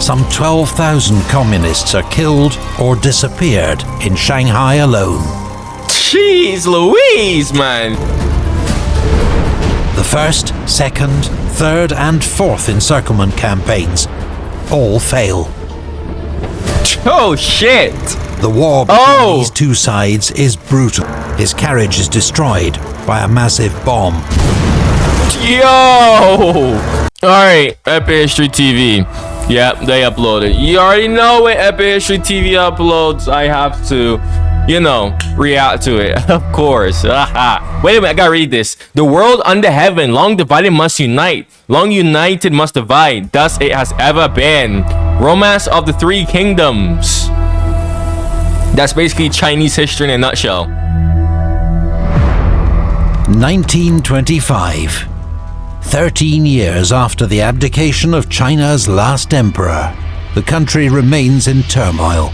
some 12,000 communists are killed or disappeared in Shanghai alone. Jeez Louise, man. The first, second, third and fourth encirclement campaigns all fail. Oh shit! The war between these two sides is brutal. His carriage is destroyed by a massive bomb. Yo! Alright, Epic History TV. Yep, they uploaded. You already know when Epic History TV uploads, I have to, you know, react to it. Of course. Wait a minute, I gotta read this. The world under heaven, long divided must unite. Long united must divide. Thus it has ever been. Romance of the Three Kingdoms. That's basically Chinese history in a nutshell. 1925. 13 years after the abdication of China's last emperor, the country remains in turmoil.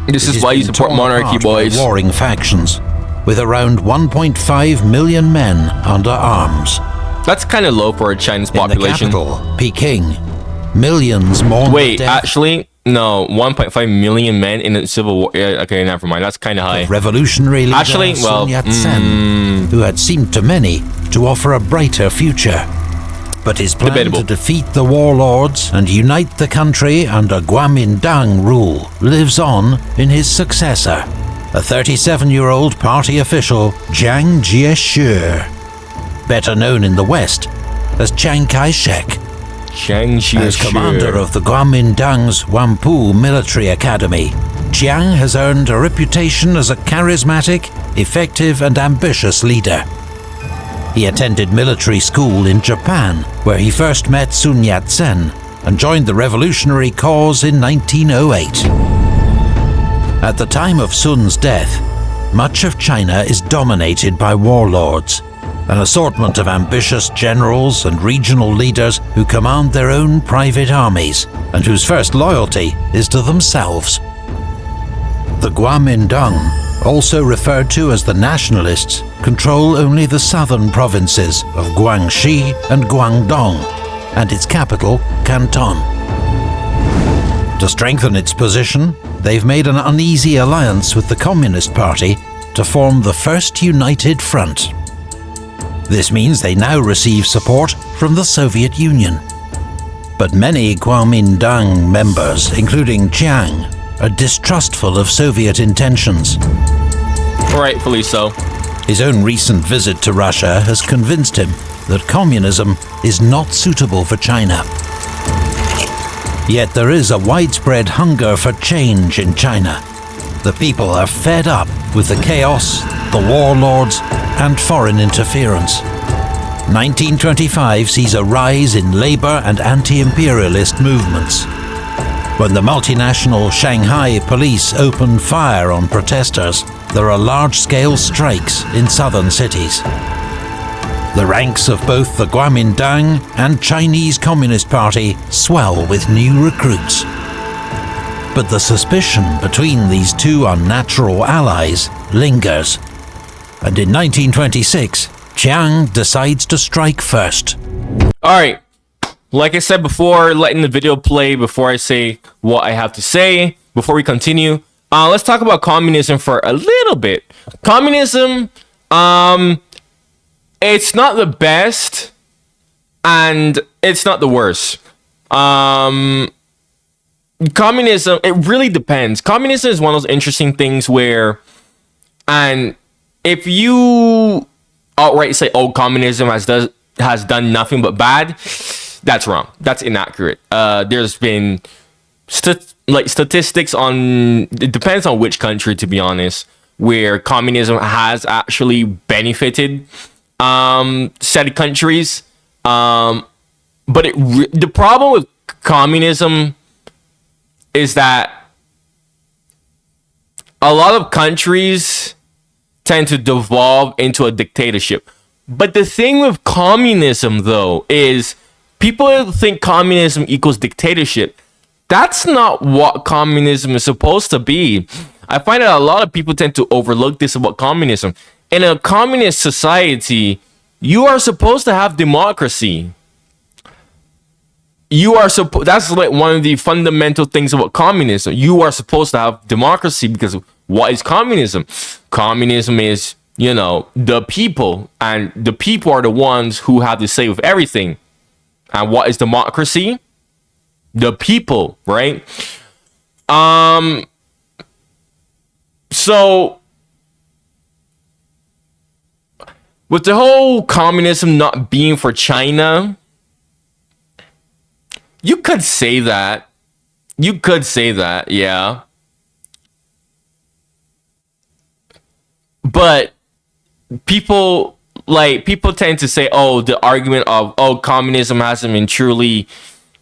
This is why you support monarchy, boys. Warring factions, with around 1.5 million men under arms. That's kind of low for a Chinese population. In the capital, Peking, millions mourn. Wait, actually, no, 1.5 million men in the civil war. Yeah, okay, never mind. That's kind of high. Revolutionary leader Sun Yat-sen, who had seemed to many to offer a brighter future. But his plan to defeat the warlords and unite the country under Kuomintang rule lives on in his successor, a 37-year-old party official, Chiang Kai-shek, better known in the West as Chiang Kai-shek. As commander of the Kuomintang's Whampoa Military Academy, Chiang has earned a reputation as a charismatic, effective and ambitious leader. He attended military school in Japan, where he first met Sun Yat-sen and joined the revolutionary cause in 1908. At the time of Sun's death, much of China is dominated by warlords, an assortment of ambitious generals and regional leaders who command their own private armies and whose first loyalty is to themselves. The Kuomintang, also referred to as the Nationalists, control only the southern provinces of Guangxi and Guangdong, and its capital, Canton. To strengthen its position, they've made an uneasy alliance with the Communist Party to form the First United Front. This means they now receive support from the Soviet Union. But many Kuomintang members, including Chiang, are distrustful of Soviet intentions. Rightfully so. His own recent visit to Russia has convinced him that communism is not suitable for China. Yet there is a widespread hunger for change in China. The people are fed up with the chaos, the warlords, and foreign interference. 1925 sees a rise in labor and anti-imperialist movements. When the multinational Shanghai police open fire on protesters, there are large-scale strikes in southern cities. The ranks of both the Kuomintang and Chinese Communist Party swell with new recruits. But the suspicion between these two unnatural allies lingers. And in 1926, Chiang decides to strike first. Alright, like I said before, letting the video play before I say what I have to say, before we continue, let's talk about communism for a little bit. Communism, it's not the best, and it's not the worst. Communism, it really depends. Communism is one of those interesting things where, and if you outright say, oh, communism has done nothing but bad, that's wrong. That's inaccurate. There's been statistics on, it depends on which country, to be honest, where communism has actually benefited said countries. But the problem with communism is that a lot of countries tend to devolve into a dictatorship. But the thing with communism, though, is people think communism equals dictatorship. That's not what communism is supposed to be. I find that a lot of people tend to overlook this about communism. In a communist society, you are supposed to have democracy. you are supposed, that's like one of the fundamental things about communism. You are supposed to have democracy, because what is communism? Communism is, you know, the people, and the people are the ones who have the say with everything. And what is democracy? The people, right? So with the whole communism not being for China, you could say that. You could say that, yeah. But people tend to say, oh, the argument of, oh, communism hasn't been truly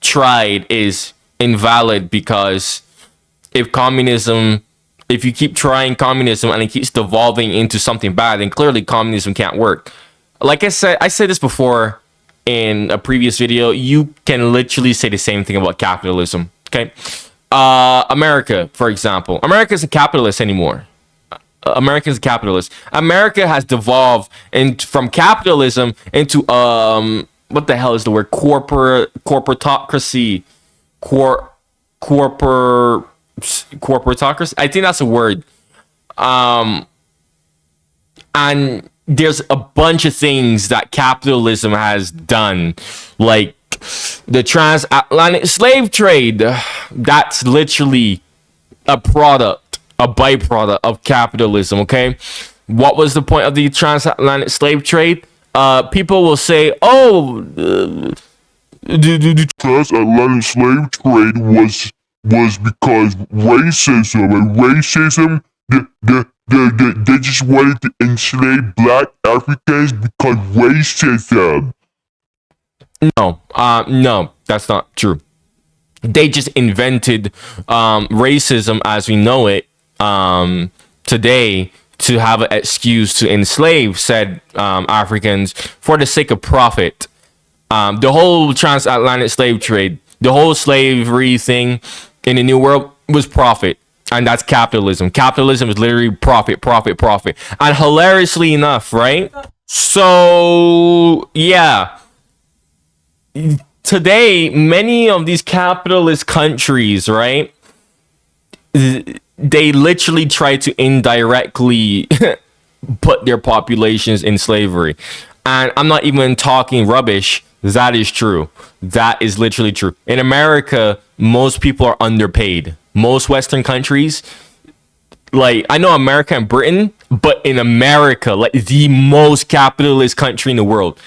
tried is invalid, because if you keep trying communism and it keeps devolving into something bad, then clearly communism can't work. Like I said this before in a previous video, you can literally say the same thing about capitalism. Okay. America, for example. America isn't capitalist anymore. America is a capitalist. America has devolved from capitalism into what the hell is the word? Corporatocracy. Corporatocracy. I think that's a word. And there's a bunch of things that capitalism has done, like the transatlantic slave trade. That's literally a byproduct of capitalism. Okay, what was the point of the transatlantic slave trade? People will say, oh, the transatlantic slave trade was because racism, and racism, they just wanted to enslave black Africans because racism. No, that's not true. They just invented racism as we know it today to have an excuse to enslave said Africans for the sake of profit. The whole transatlantic slave trade, the whole slavery thing in the New World was profit. And that's capitalism. Capitalism is literally profit. And hilariously enough, right? So, yeah. Today, many of these capitalist countries, right? They literally try to indirectly put their populations in slavery. And I'm not even talking rubbish. That is true. That is literally true. In America, most people are underpaid. Most Western countries, like, I know America and Britain, but in America, like the most capitalist country in the world,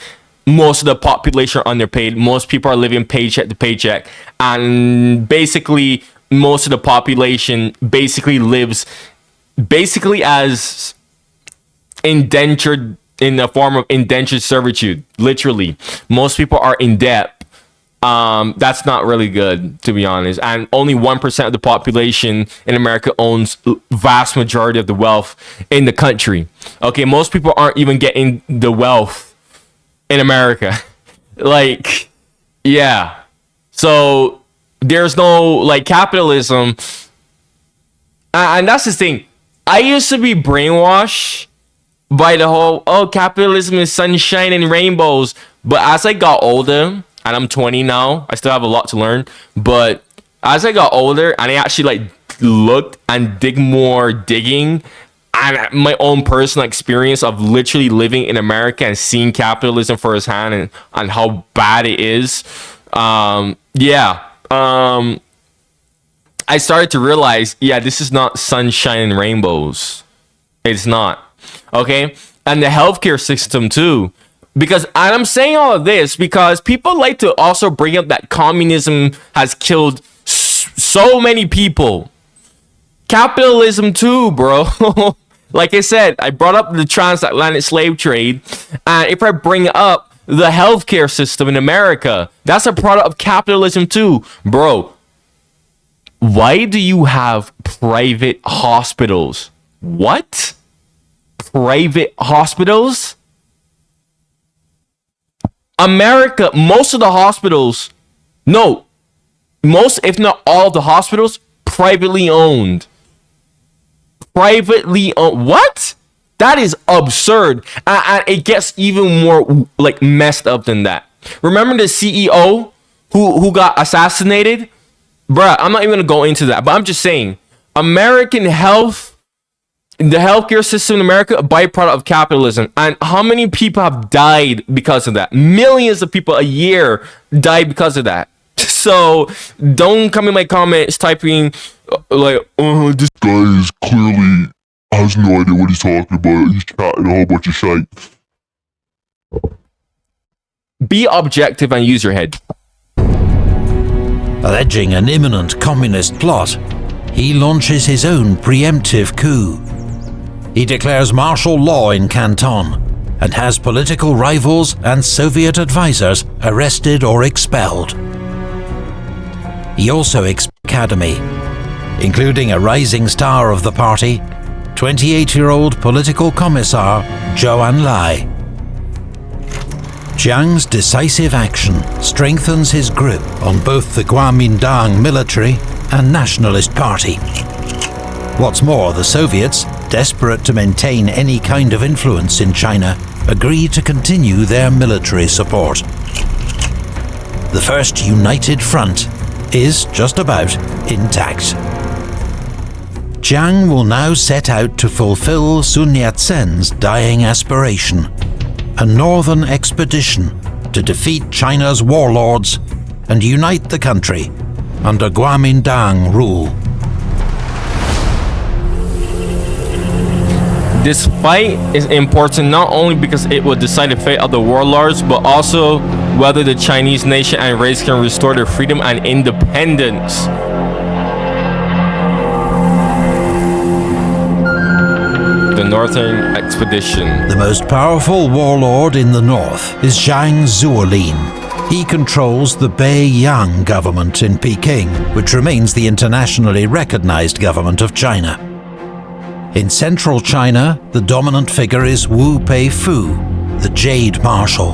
most of the population are underpaid. Most people are living paycheck to paycheck. And basically, most of the population basically lives as indentured, in the form of indentured servitude. Literally, most people are in debt. That's not really good, to be honest. And only 1% of the population in America owns vast majority of the wealth in the country. Okay, most people aren't even getting the wealth in America. Like, yeah. So there's no, like, capitalism. And that's the thing. I used to be brainwashed by the whole, oh, capitalism is sunshine and rainbows. But as I got older, and I'm 20 now, I still have a lot to learn. But as I got older and I actually like looked and digging, and my own personal experience of literally living in America and seeing capitalism firsthand and how bad it is, I started to realize, this is not sunshine and rainbows. It's not. Okay? And the healthcare system too. Because, and I'm saying all of this because people like to also bring up that communism has killed so many people. Capitalism too, bro. Like I said, I brought up the transatlantic slave trade. And if I bring up the healthcare system in America, that's a product of capitalism too. Bro, why do you have private hospitals? What? Private hospitals? America, most of the hospitals, most, if not all of the hospitals, privately owned. What? That is absurd. And it gets even more like messed up than that. Remember the CEO who got assassinated. Bruh, I'm not even gonna go into that, but I'm just saying, American health, the healthcare system in America, a byproduct of capitalism. And how many people have died because of that? Millions of people a year die because of that. So don't come in my comments typing like, oh, this guy is clearly has no idea what he's talking about. He's chatting a whole bunch of shite. Be objective and use your head. Alleging an imminent communist plot, he launches his own preemptive coup. He declares martial law in Canton and has political rivals and Soviet advisors arrested or expelled. He also academy, including a rising star of the party, 28-year-old political commissar Zhou Enlai. Chiang's decisive action strengthens his grip on both the Kuomintang military and nationalist party. What's more, the Soviets, desperate to maintain any kind of influence in China, agree to continue their military support. The first united front is just about intact. Chiang will now set out to fulfill Sun Yat-sen's dying aspiration, a northern expedition to defeat China's warlords and unite the country under Kuomintang rule. This fight is important not only because it will decide the fate of the warlords, but also whether the Chinese nation and race can restore their freedom and independence. The Northern Expedition. The most powerful warlord in the north is Zhang Zuolin. He controls the Beiyang government in Peking, which remains the internationally recognized government of China. In central China, the dominant figure is Wu Peifu, the Jade Marshal.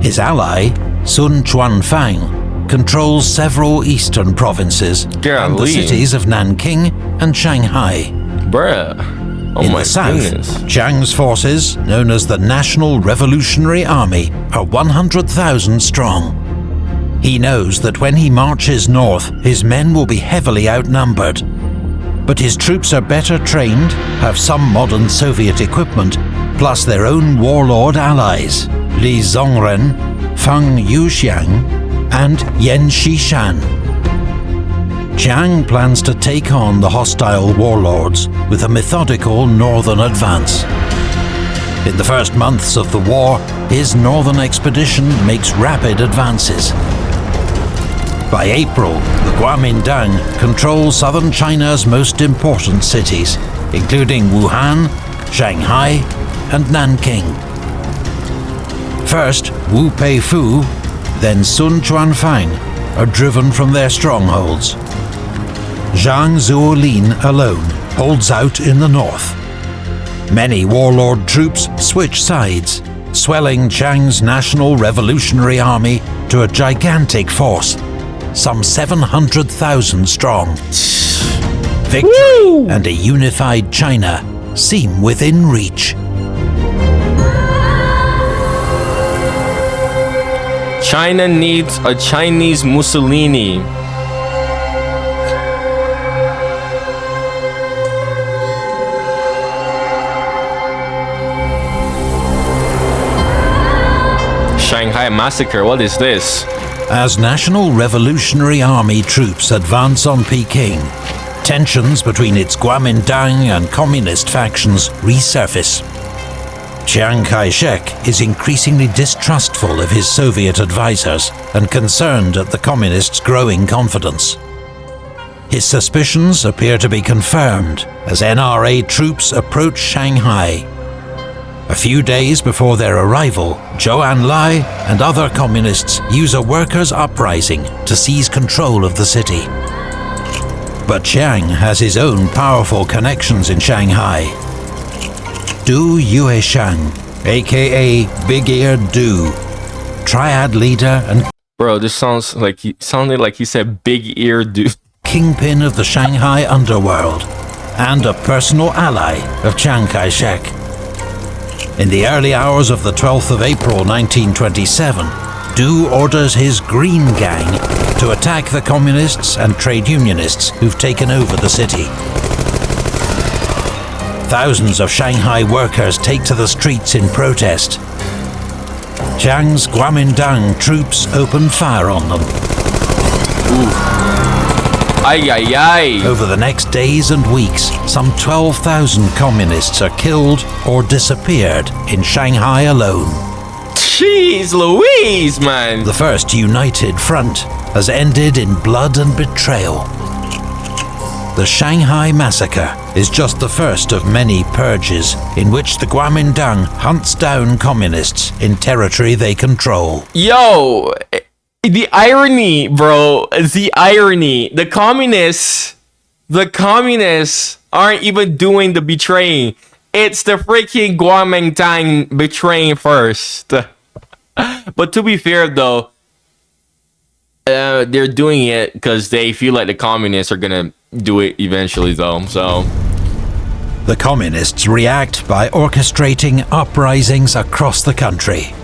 His ally, Sun Quanfang, controls several eastern provinces and the cities of Nanking and Shanghai. Bruh. Oh in the south, goodness. Chiang's forces, known as the National Revolutionary Army, are 100,000 strong. He knows that when he marches north, his men will be heavily outnumbered. But his troops are better trained, have some modern Soviet equipment, plus their own warlord allies, Li Zongren, Feng Yuxiang, and Yan Xishan. Chiang plans to take on the hostile warlords with a methodical northern advance. In the first months of the war, his northern expedition makes rapid advances. By April, the Kuomintang control southern China's most important cities, including Wuhan, Shanghai, and Nanking. First, Wu Peifu, then Sun Quanfang are driven from their strongholds. Zhang Zuolin alone holds out in the north. Many warlord troops switch sides, swelling Chiang's National Revolutionary Army to a gigantic force, some 700,000 strong. Victory and a unified China seem within reach. China needs a Chinese Mussolini. Shanghai Massacre, what is this? As National Revolutionary Army troops advance on Peking, tensions between its Kuomintang and communist factions resurface. Chiang Kai-shek is increasingly distrustful of his Soviet advisors and concerned at the communists' growing confidence. His suspicions appear to be confirmed as NRA troops approach Shanghai. A few days before their arrival, Zhou Enlai and other communists use a workers' uprising to seize control of the city. But Chiang has his own powerful connections in Shanghai. Du Yueshang, aka Big Ear Du, triad leader and Bro, this sounds like he sounded like he said big ear dude. Kingpin of the Shanghai underworld, and a personal ally of Chiang Kai-shek. In the early hours of the 12th of April 1927, Du orders his Green Gang to attack the communists and trade unionists who've taken over the city. Thousands of Shanghai workers take to the streets in protest. Chiang's Kuomintang troops open fire on them. Ay, ay, ay. Over the next days and weeks, some 12,000 communists are killed or disappeared in Shanghai alone. Jeez Louise, man. The first united front has ended in blood and betrayal. The Shanghai Massacre is just the first of many purges in which the Kuomintang hunts down communists in territory they control. Yo, the irony, bro, the irony. The communists aren't even doing the betraying. It's the freaking Kuomintang betraying first. But to be fair, though, they're doing it because they feel like the communists are gonna do it eventually, though. So the communists react by orchestrating uprisings across the country.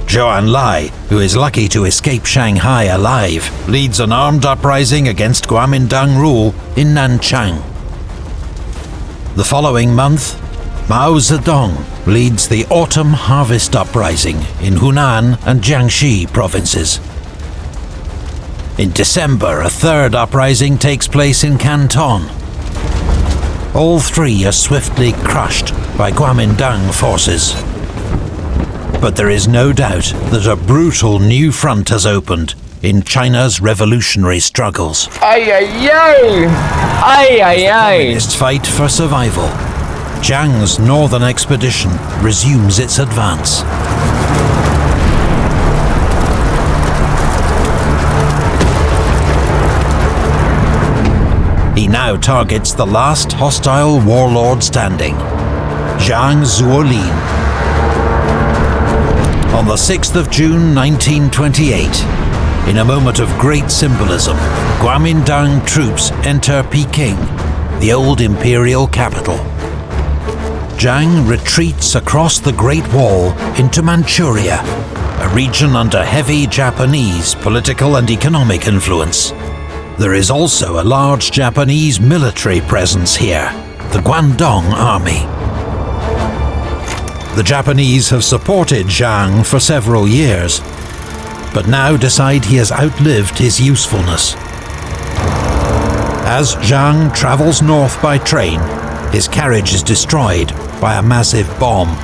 Zhou Enlai, who is lucky to escape Shanghai alive, leads an armed uprising against Kuomintang rule in Nanchang. The following month, Mao Zedong leads the Autumn Harvest Uprising in Hunan and Jiangxi provinces. In December, a third uprising takes place in Canton. All three are swiftly crushed by Kuomintang forces. But there is no doubt that a brutal new front has opened in China's revolutionary struggles. Ay, ay, ay! Ay, ay, ay! Communists fight for survival. Chiang's northern expedition resumes its advance. He now targets the last hostile warlord standing, Zhang Zuolin. On the 6th of June 1928, in a moment of great symbolism, Kuomintang troops enter Peking, the old imperial capital. Zhang retreats across the Great Wall into Manchuria, a region under heavy Japanese political and economic influence. There is also a large Japanese military presence here, the Guangdong Army. The Japanese have supported Zhang for several years, but now decide he has outlived his usefulness. As Zhang travels north by train, his carriage is destroyed by a massive bomb.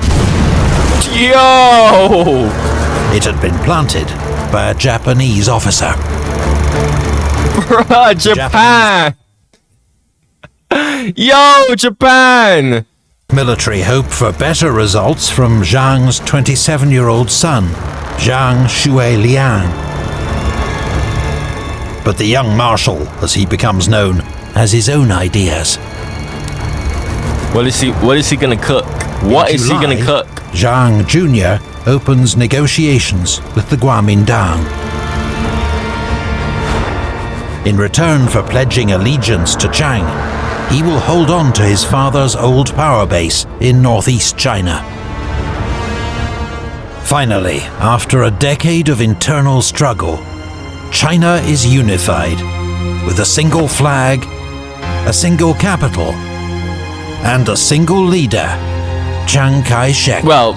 Yo! It had been planted by a Japanese officer. Bruh, Japan! Yo, Japan! Military hope for better results from Zhang's 27-year-old son, Zhang Shuiliang. But the young marshal, as he becomes known, has his own ideas. What is he gonna cook? What is he gonna cook? Zhang Jr. opens negotiations with the Kuomintang. In return for pledging allegiance to Chiang, he will hold on to his father's old power base in northeast China. Finally, after a decade of internal struggle, China is unified, with a single flag, a single capital, and a single leader, Chiang Kai-shek. Well,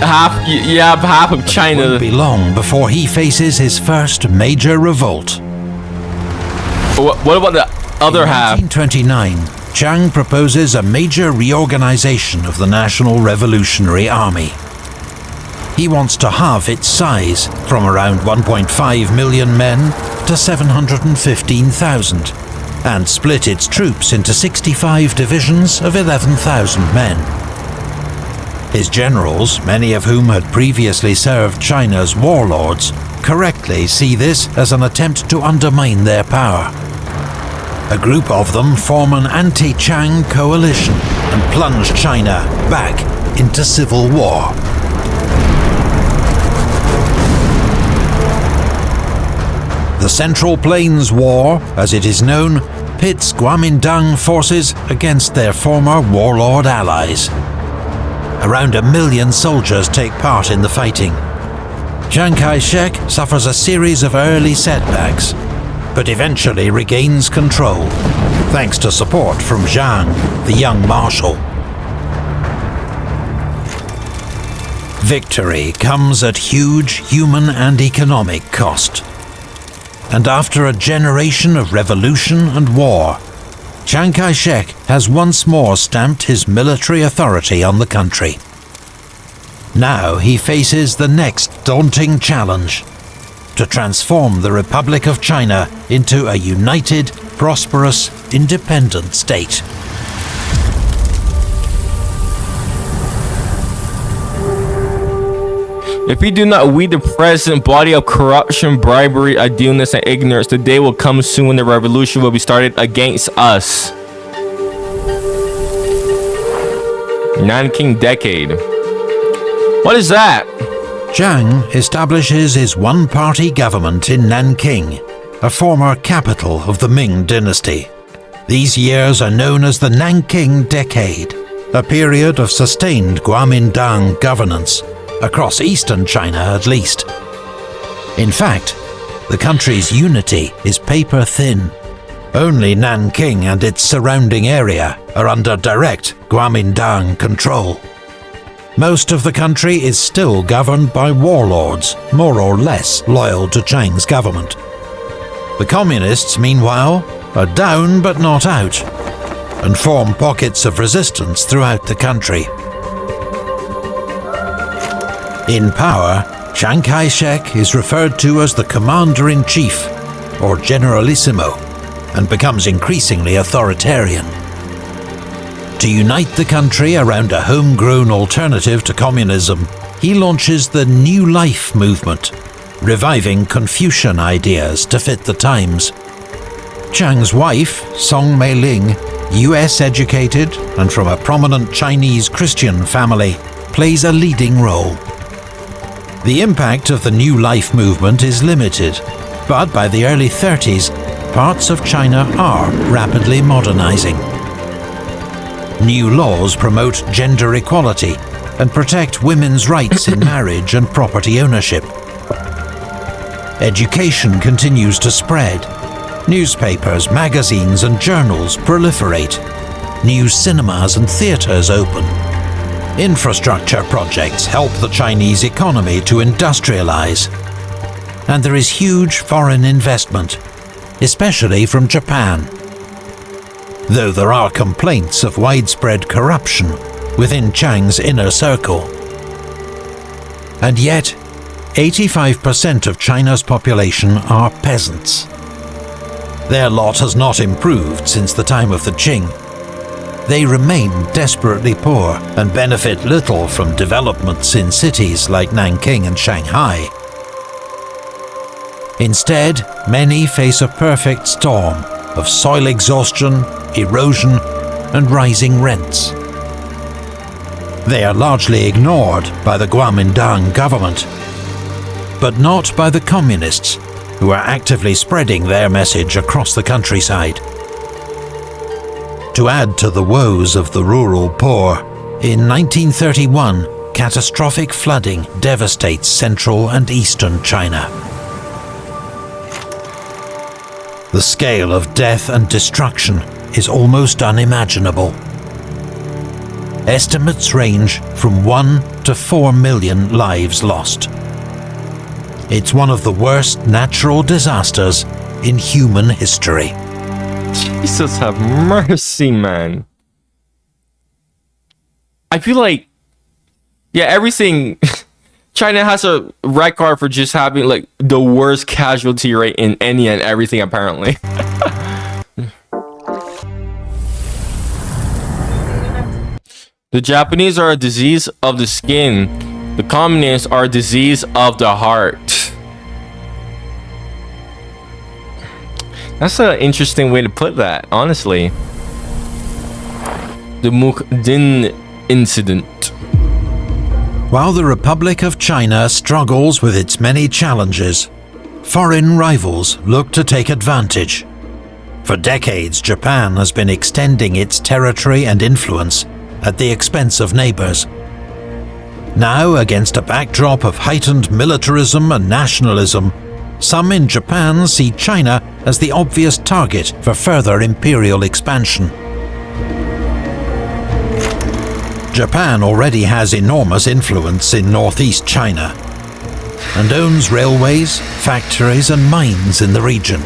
half of China. It won't be long before he faces his first major revolt. What about the other half? In 1929, Chiang proposes a major reorganization of the National Revolutionary Army. He wants to halve its size from around 1.5 million men to 715,000 and split its troops into 65 divisions of 11,000 men. His generals, many of whom had previously served China's warlords, correctly see this as an attempt to undermine their power. A group of them form an anti-Chiang coalition and plunge China back into civil war. The Central Plains War, as it is known, pits Kuomintang forces against their former warlord allies. Around 1 million soldiers take part in the fighting. Chiang Kai-shek suffers a series of early setbacks, but eventually regains control, thanks to support from Zhang, the young marshal. Victory comes at huge human and economic cost. And after a generation of revolution and war, Chiang Kai-shek has once more stamped his military authority on the country. Now he faces the next daunting challenge: to transform the Republic of China into a united, prosperous, independent state. If we do not weed the present body of corruption, bribery, idealness, and ignorance, the day will come soon when the revolution will be started against us. Nanking Decade. What is that? Zhang establishes his one-party government in Nanking, a former capital of the Ming dynasty. These years are known as the Nanking Decade, a period of sustained Kuomintang governance, across eastern China at least. In fact, the country's unity is paper thin. Only Nanking and its surrounding area are under direct Kuomintang control. Most of the country is still governed by warlords, more or less loyal to Chiang's government. The communists, meanwhile, are down but not out, and form pockets of resistance throughout the country. In power, Chiang Kai-shek is referred to as the Commander-in-Chief, or Generalissimo, and becomes increasingly authoritarian. To unite the country around a homegrown alternative to communism, he launches the New Life movement, reviving Confucian ideas to fit the times. Chiang's wife, Song Mei-ling, US-educated and from a prominent Chinese Christian family, plays a leading role. The impact of the New Life movement is limited, but by the early 30s, parts of China are rapidly modernizing. New laws promote gender equality and protect women's rights in marriage and property ownership. Education continues to spread. Newspapers, magazines, and journals proliferate. New cinemas and theaters open. Infrastructure projects help the Chinese economy to industrialize. And there is huge foreign investment, especially from Japan. Though there are complaints of widespread corruption within Chiang's inner circle. And yet, 85% of China's population are peasants. Their lot has not improved since the time of the Qing. They remain desperately poor and benefit little from developments in cities like Nanking and Shanghai. Instead, many face a perfect storm of soil exhaustion, erosion, and rising rents. They are largely ignored by the Kuomintang government, but not by the communists, who are actively spreading their message across the countryside. To add to the woes of the rural poor, in 1931, catastrophic flooding devastates central and eastern China. The scale of death and destruction is almost unimaginable. Estimates range from 1 to 4 million lives lost. It's one of the worst natural disasters in human history. Jesus have mercy, man. I feel like, yeah, everything... China has a record for just having like the worst casualty rate in any and everything, apparently. The Japanese are a disease of the skin. The communists are a disease of the heart. That's an interesting way to put that, honestly. The Mukden incident. While the Republic of China struggles with its many challenges, foreign rivals look to take advantage. For decades, Japan has been extending its territory and influence at the expense of neighbors. Now, against a backdrop of heightened militarism and nationalism, some in Japan see China as the obvious target for further imperial expansion. Japan already has enormous influence in northeast China and owns railways, factories and mines in the region.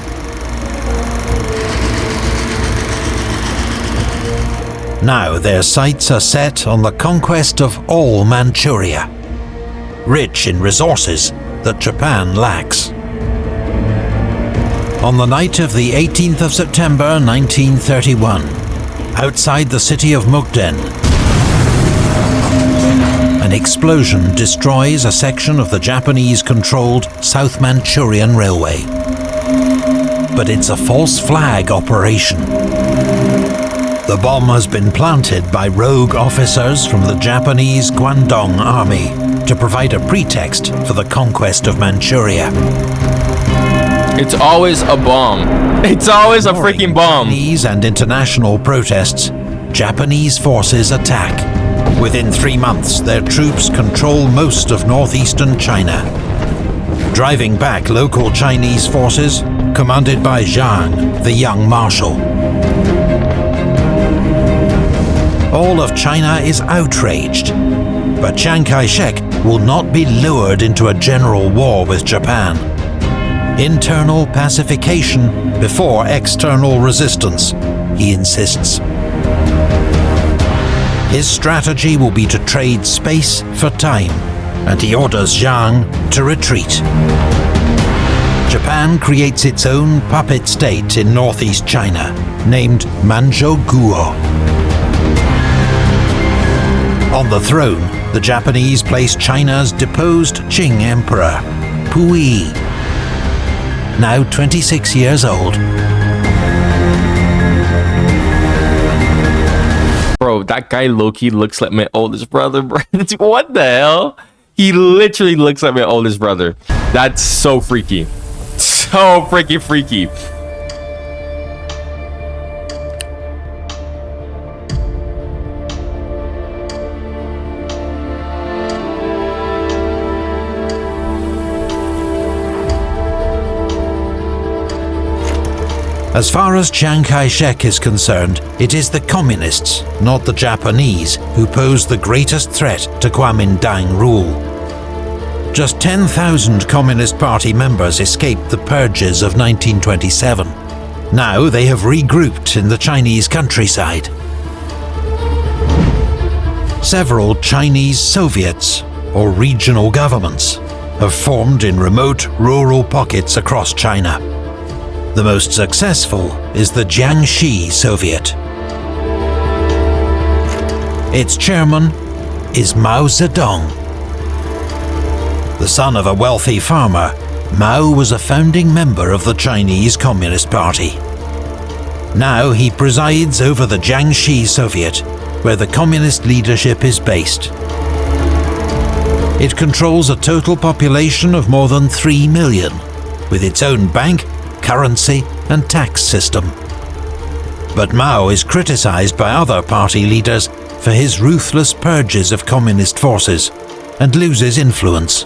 Now their sights are set on the conquest of all Manchuria, rich in resources that Japan lacks. On the night of the 18th of September 1931, outside the city of Mukden, an explosion destroys a section of the Japanese-controlled South Manchurian Railway. But it's a false flag operation. The bomb has been planted by rogue officers from the Japanese Guangdong Army to provide a pretext for the conquest of Manchuria. It's always a bomb. It's always a freaking bomb. Chinese and international protests, Japanese forces attack. Within 3 months, their troops control most of northeastern China, driving back local Chinese forces commanded by Zhang, the young marshal. All of China is outraged, but Chiang Kai-shek will not be lured into a general war with Japan. Internal pacification before external resistance, he insists. His strategy will be to trade space for time, and he orders Zhang to retreat. Japan creates its own puppet state in northeast China, named Manchukuo. On the throne, the Japanese place China's deposed Qing Emperor, Puyi, now 26 years old. Bro, that guy low-key looks like my oldest brother, bro. What the hell? He literally looks like my oldest brother. That's so freaky. So freaking freaky. As far as Chiang Kai-shek is concerned, it is the communists, not the Japanese, who pose the greatest threat to Kuomintang rule. Just 10,000 Communist Party members escaped the purges of 1927. Now they have regrouped in the Chinese countryside. Several Chinese Soviets, or regional governments, have formed in remote rural pockets across China. The most successful is the Jiangxi Soviet. Its chairman is Mao Zedong. The son of a wealthy farmer, Mao was a founding member of the Chinese Communist Party. Now he presides over the Jiangxi Soviet, where the communist leadership is based. It controls a total population of more than 3 million, with its own bank, currency and tax system. But Mao is criticized by other party leaders for his ruthless purges of communist forces and loses influence.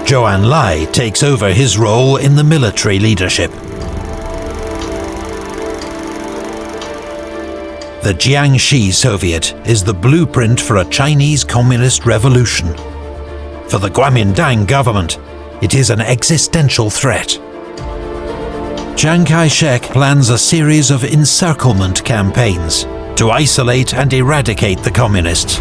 Zhou Enlai takes over his role in the military leadership. The Jiangxi Soviet is the blueprint for a Chinese communist revolution. For the Kuomintang government, it is an existential threat. Chiang Kai-shek plans a series of encirclement campaigns to isolate and eradicate the communists.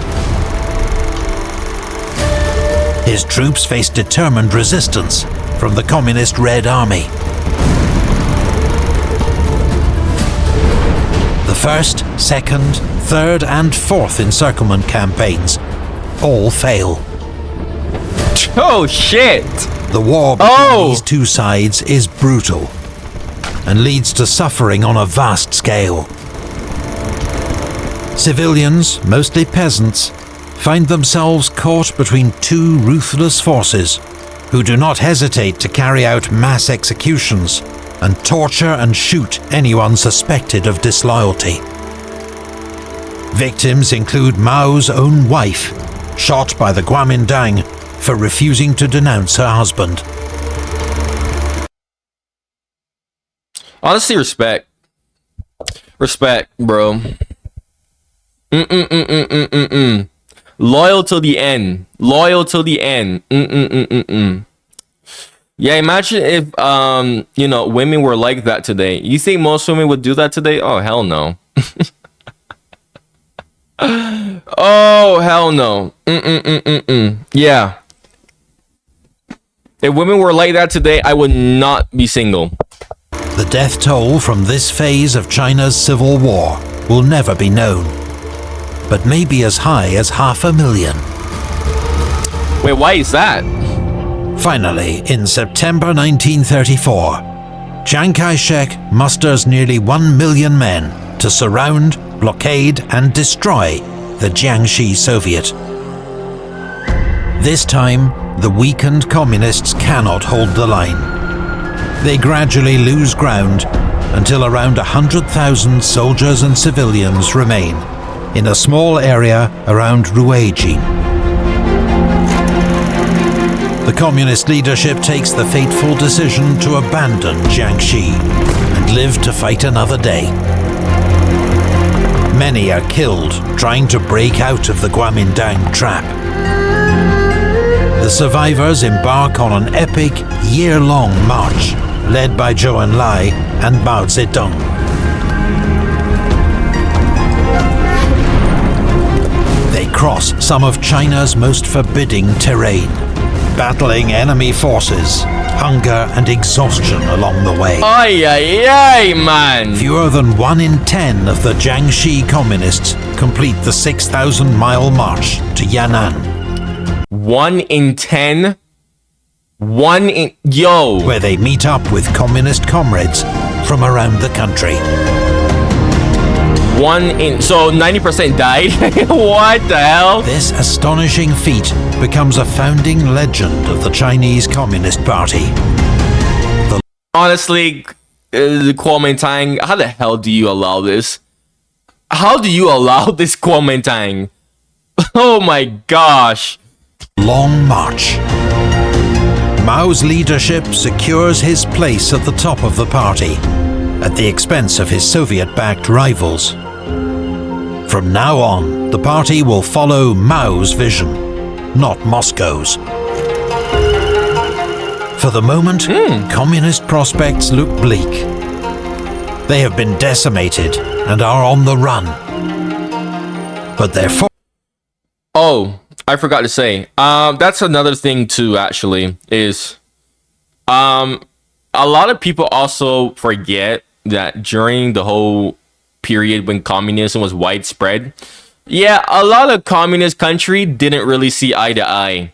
His troops face determined resistance from the Communist Red Army. The first, second, third and fourth encirclement campaigns all fail. Oh shit! The war between these two sides is brutal and leads to suffering on a vast scale. Civilians, mostly peasants, find themselves caught between two ruthless forces who do not hesitate to carry out mass executions and torture and shoot anyone suspected of disloyalty. Victims include Mao's own wife, shot by the Kuomintang for refusing to denounce her husband. Honestly, respect. Respect, bro. Loyal till the end. Loyal till the end. Yeah, imagine if you know, women were like that today. You think most women would do that today? Oh, hell no. Oh, hell no. Yeah. If women were like that today, I would not be single. The death toll from this phase of China's civil war will never be known, but may be as high as 500,000. Wait, why is that? Finally, in September 1934, Chiang Kai-shek musters nearly 1 million men to surround, blockade and destroy the Jiangxi Soviet. This time, the weakened communists cannot hold the line. They gradually lose ground until around 100,000 soldiers and civilians remain in a small area around Ruijin. The communist leadership takes the fateful decision to abandon Jiangxi and live to fight another day. Many are killed trying to break out of the Kuomintang trap. The survivors embark on an epic, year-long march led by Zhou Enlai and Mao Zedong. They cross some of China's most forbidding terrain, battling enemy forces, hunger and exhaustion along the way. Ay, ay, ay, man! Fewer than 1 in 10 of the Jiangxi communists complete the 6,000-mile march to Yan'an. 1 in 10? 1 in... Yo! Where they meet up with communist comrades from around the country. 1 in... So 90% died? What the hell? This astonishing feat becomes a founding legend of the Chinese Communist Party. Honestly, the Kuomintang, how the hell do you allow this? How do you allow this Kuomintang? Oh my gosh. Long march. Mao's leadership secures his place at the top of the party, at the expense of his Soviet-backed rivals. From now on, the party will follow Mao's vision, not Moscow's. For the moment, communist prospects look bleak. They have been decimated and are on the run. But their Oh, I forgot to say, that's another thing too, actually, is a lot of people also forget that during the whole period when communism was widespread, yeah, a lot of communist country didn't really see eye to eye.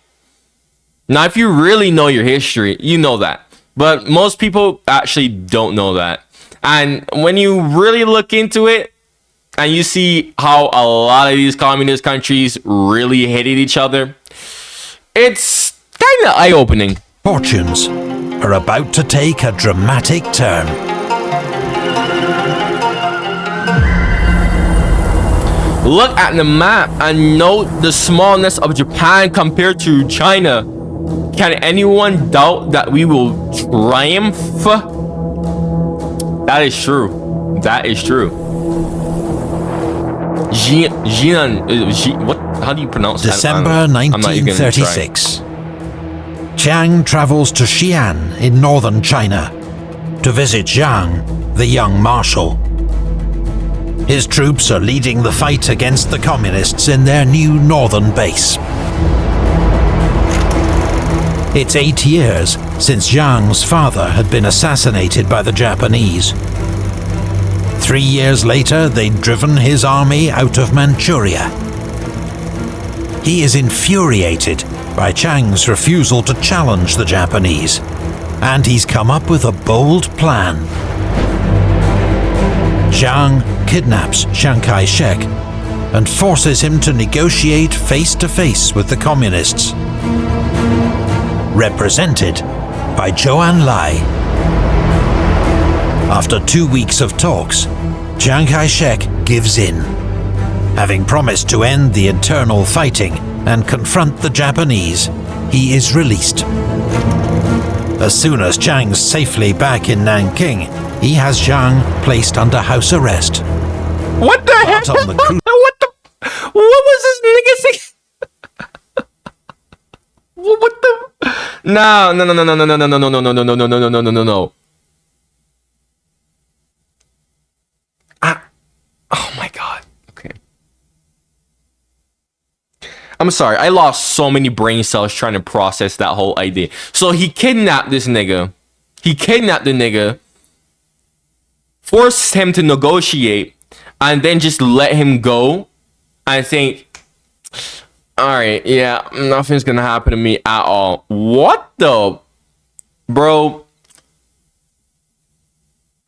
Now, if you really know your history, you know that. But most people actually don't know that. And when you really look into it, and you see how a lot of these communist countries really hated each other, it's kind of eye-opening. Fortunes are about to take a dramatic turn. Look at the map and note the smallness of Japan compared to China. Can anyone doubt that we will triumph? That is true. That is true. What? How do you pronounce December that? 1936. Chiang travels to Xi'an in northern China to visit Jiang, the young marshal. His troops are leading the fight against the communists in their new northern base. It's 8 years since Jiang's father had been assassinated by the Japanese. 3 years later, they'd driven his army out of Manchuria. He is infuriated by Chiang's refusal to challenge the Japanese, and he's come up with a bold plan. Jiang kidnaps Chiang Kai-shek and forces him to negotiate face-to-face with the communists, represented by Zhou Enlai. After 2 weeks of talks, Chiang Kai-shek gives in. Having promised to end the internal fighting and confront the Japanese, he is released. As soon as Chiang's safely back in Nanking, he has Jiang placed under house arrest. What the heck? What was this nigga saying? What the? No. Oh my god. Okay. I'm sorry. I lost so many brain cells trying to process that whole idea. So he kidnapped this nigga. He kidnapped the nigga. Forced him to negotiate. And then just let him go. I think, all right, yeah, nothing's gonna happen to me at all. What the, bro?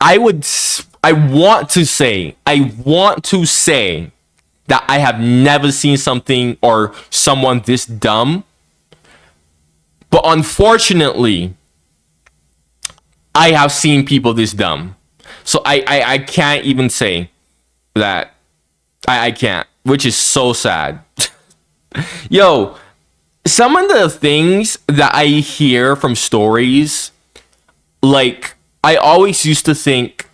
I want to say that I have never seen something or someone this dumb. But unfortunately, I have seen people this dumb. So I can't even say that. I can't, which is so sad. Yo, some of the things that I hear from stories, like, I always used to think,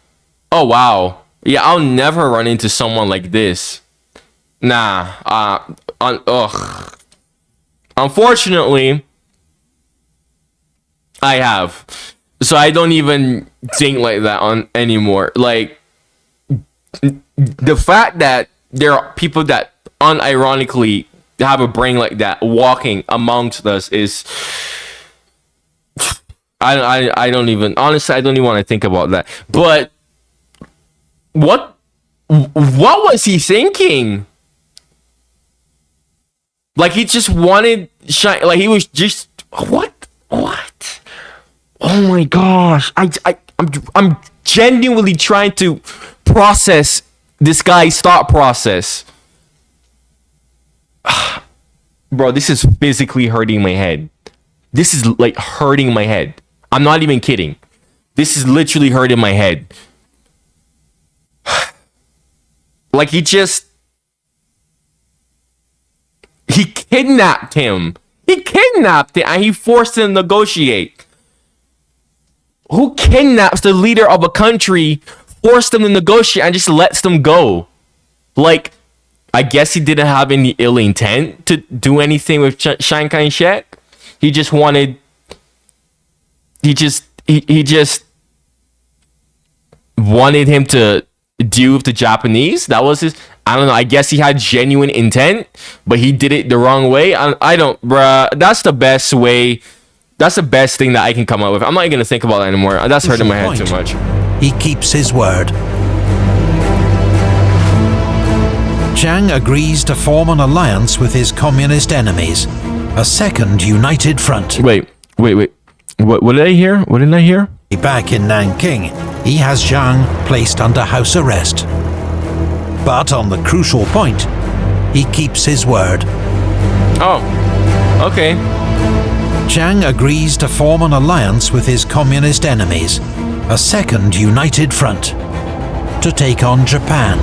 oh wow, yeah, I'll never run into someone like this. Nah, unfortunately, I have. So I don't even think like that anymore. Like, the fact that there are people that unironically have a brain like that walking amongst us is, I don't even, honestly, I don't even want to think about that. But what was he thinking? Like, he just wanted shine, like he was just what? Oh my gosh. I'm genuinely trying to process this guy's thought process. Bro, this is physically hurting my head. This is like hurting my head. I'm not even kidding. This is literally hurting my head. Like, he kidnapped him. And he forced him to negotiate. Who kidnaps the leader of a country, forced them to negotiate, and just lets them go? Like, I guess he didn't have any ill intent to do anything with Chiang Kai-shek. He just wanted. He just wanted him to deal with the Japanese. That was his. I don't know. I guess he had genuine intent, but he did it the wrong way. I don't, bruh. That's the best way. That's the best thing that I can come up with. I'm not even gonna think about that anymore. That's hurting my head too much. He keeps his word. Chiang agrees to form an alliance with his communist enemies, a second united front. Wait. What did I hear? Back in Nanking, he has Jiang placed under house arrest. But on the crucial point, he keeps his word. Oh, okay. Chiang agrees to form an alliance with his communist enemies, a second united front, to take on Japan.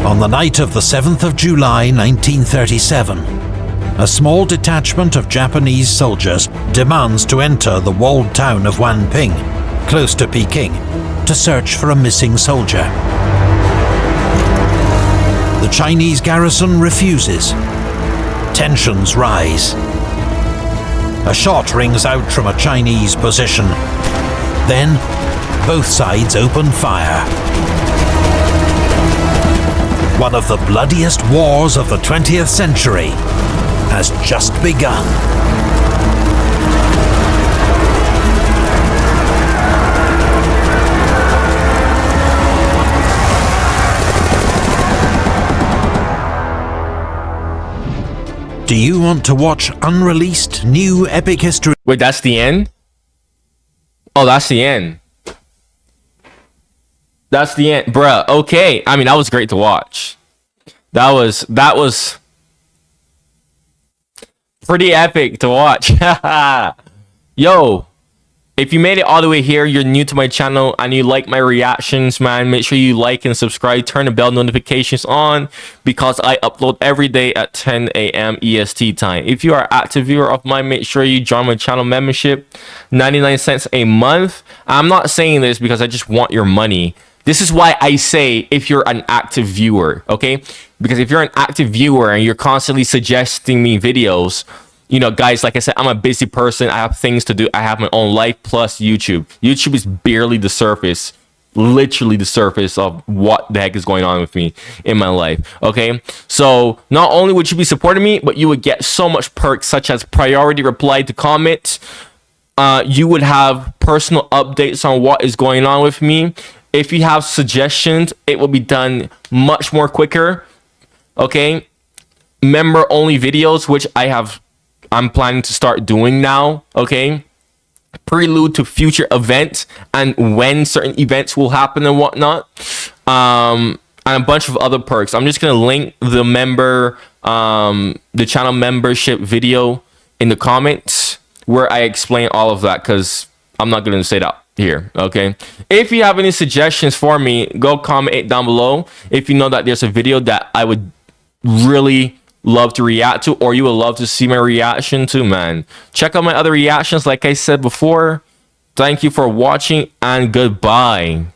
On the night of the 7th of July 1937, a small detachment of Japanese soldiers demands to enter the walled town of Wanping, close to Peking, to search for a missing soldier. The Chinese garrison refuses. Tensions rise. A shot rings out from a Chinese position. Then, both sides open fire. One of the bloodiest wars of the 20th century has just begun. Do you want to watch unreleased new epic history? Wait, that's the end? Oh, that's the end. That's the end. Bruh, okay. I mean, that was great to watch. That was pretty epic to watch. Yo, If you made it all the way here, you're new to my channel and you like my reactions, man, make sure you like and subscribe, turn the bell notifications on because I upload every day at 10 a.m. EST time. If you are an active viewer of mine, make sure you join my channel membership, 99 cents a month. I'm not saying this because I just want your money. This is why I say if you're an active viewer, okay? Because if you're an active viewer and you're constantly suggesting me videos, you know, guys, like I said, I'm a busy person. I have things to do. I have my own life plus YouTube. YouTube is barely the surface, literally the surface of what the heck is going on with me in my life. Okay, so not only would you be supporting me, but you would get so much perks such as priority reply to comments. You would have personal updates on what is going on with me. If you have suggestions, it will be done much more quicker. Okay, member only videos, which I'm planning to start doing now. Okay, prelude to future events and when certain events will happen and whatnot, and a bunch of other perks. I'm just gonna link the channel membership video in the comments where I explain all of that, because I'm not gonna say that here. Okay, if you have any suggestions for me, go comment it down below. If you know that there's a video that I would really love to react to, or you would love to see my reaction to, man, check out my other reactions like I said before. Thank you for watching and goodbye.